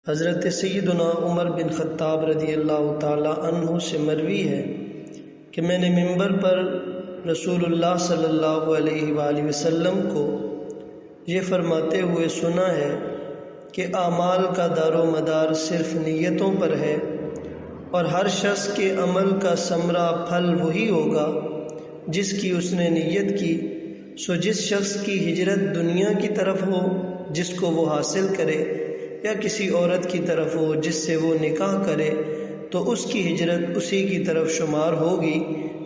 حضرت سیدنا عمر بن خطاب رضی اللہ تعالی عنہ سے مروی ہے کہ میں نے منبر پر رسول اللہ صلی اللہ علیہ وآلہ وسلم کو یہ فرماتے ہوئے سنا ہے کہ اعمال کا دار و مدار صرف نیتوں پر ہے اور ہر شخص کے عمل کا ثمرہ پھل وہی ہوگا جس کی اس نے نیت کی۔ سو جس شخص کی ہجرت دنیا کی طرف ہو جس کو وہ حاصل کرے یا کسی عورت کی طرف ہو جس سے وہ نکاح کرے تو اس کی ہجرت اسی کی طرف شمار ہوگی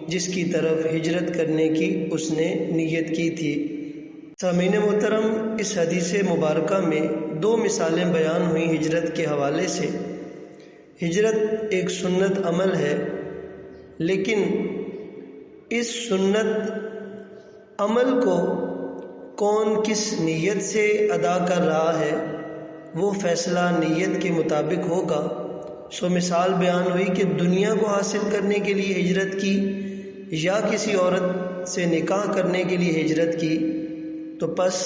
جس کی طرف ہجرت کرنے کی اس نے نیت کی تھی۔ سامعین محترم، اس حدیث مبارکہ میں دو مثالیں بیان ہوئیں ہجرت کے حوالے سے۔ ہجرت ایک سنت عمل ہے، لیکن اس سنت عمل کو کون کس نیت سے ادا کر رہا ہے وہ فیصلہ نیت کے مطابق ہوگا۔ سو مثال بیان ہوئی کہ دنیا کو حاصل کرنے کے لیے ہجرت کی یا کسی عورت سے نکاح کرنے کے لیے ہجرت کی، تو پس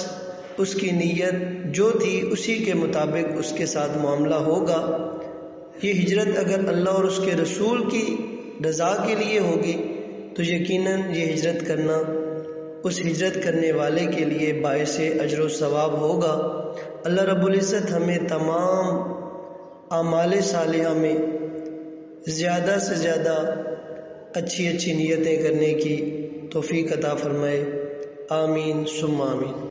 اس کی نیت جو تھی اسی کے مطابق اس کے ساتھ معاملہ ہوگا۔ یہ ہجرت اگر اللہ اور اس کے رسول کی رضا کے لیے ہوگی تو یقیناً یہ ہجرت کرنا اس ہجرت کرنے والے کے لیے باعث اجر و ثواب ہوگا۔ اللہ رب العزت ہمیں تمام اعمال صالحہ میں زیادہ سے زیادہ اچھی نیتیں کرنے کی توفیق عطا فرمائے۔ آمین ثم آمین۔